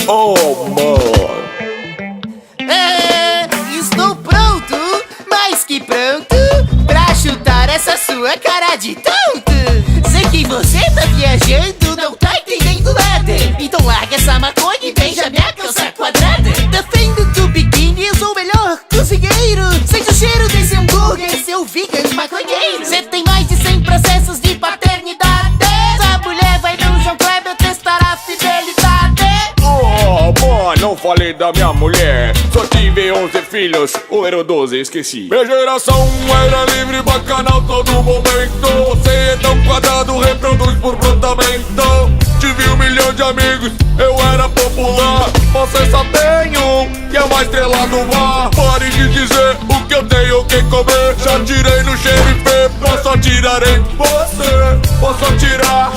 Oh, mano. Estou pronto, mais que pronto, pra chutar essa sua cara de tonto. Sei que você tá viajando, não tá entendendo nada. Então larga essa maconha e beija minha calça quadrada. Defendo do biquíni, eu sou o melhor cozinheiro. Sente o cheiro desse hambúrguer, seu vegan maconheiro. Você tem mais de 100 processos de paternidade. Essa mulher vai no João Kleber testar a fidelidade. Oh, mano, não falei da minha mulher. Só tive 11 filhos, o número 12 esqueci. Minha geração era livre, bacanal todo momento. Você é tão quadrado, reproduz por brotamento. Tive 1 milhão de amigos, eu era popular. Você só tem um, que é uma estrela do mar. Pare de dizer o que eu tenho que comer. Já tirei no xerife, posso atirar em você. Posso atirar,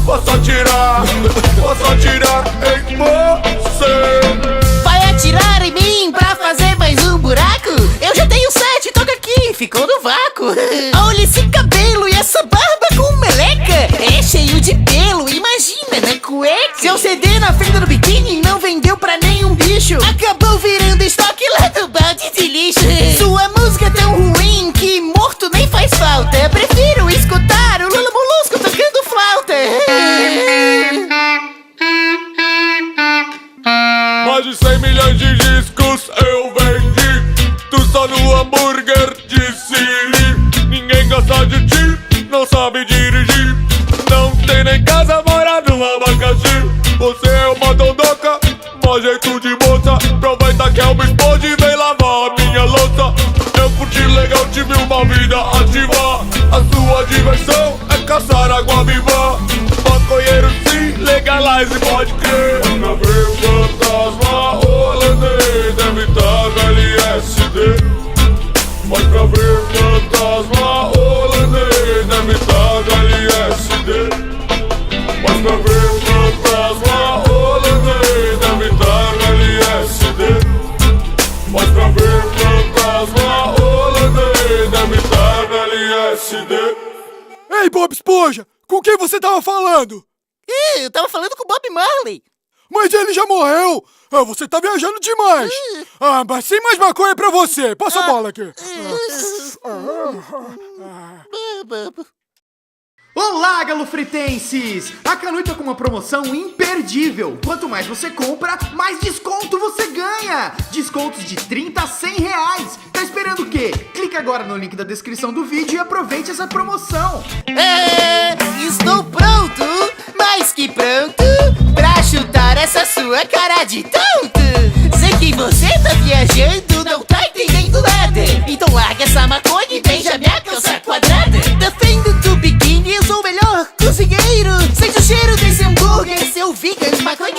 posso atirar, posso atirar em você. Vai atirar em mim pra fazer mais um buraco? Eu já tenho 7, toca aqui, ficou no vácuo. Olha esse cabelo e essa barba com meleca. É cheio de pelo, imagina na cueca. Seu CD na fenda do biquíni não vendeu pra nenhum bicho. Acabou virando estoque lá do balde de lixo. Sua música é tão ruim que morto nem faz falta. Prefiro escutar o Lula Molusco tocando flauta. Mais de 100 milhões de discos eu vendi. Tu só no hambúrguer de Siri. Ninguém gosta de ti, não sabe dirigir. Não tem nem casa, mora no abacaxi. Você é uma dondoca, mó jeito de moça. Aproveita que eu me expôs e vem lavar a minha louça. Eu curti legal, tive uma vida ativa. A sua diversão é caçar água viva. Maconheiro sim, legalize, pode crer. Pra ver o fantasma holandês, deve estar no LSD. Mas pra ver o fantasma holandês, deve estar no LSD. Mas pra ver o fantasma holandês, deve estar no LSD. Mas pra ver o fantasma holandês, deve estar no LSD. Ei, Bob Esponja, com quem você tava falando? Eu tava falando com o Bob Marley. Mas ele já morreu! Você tá viajando demais! Mas sem mais maconha pra você! Passa a bola aqui! Olá, galofretenses! A Canudo tá com uma promoção imperdível. Quanto mais você compra, mais desconto você ganha. Descontos de 30 a 100 reais. Tá esperando o quê? Clica agora no link da descrição do vídeo e aproveite essa promoção. Estou pronto, mais que pronto, pra chutar essa sua cara de tonto. Sei que você tá viajando, não tá entendendo nada. Então larga essa maconha e beija minha calça quadrada. Defendo do biquíni, eu sou o melhor cozinheiro. Sente o cheiro desse hambúrguer, seu vegan maconheiro.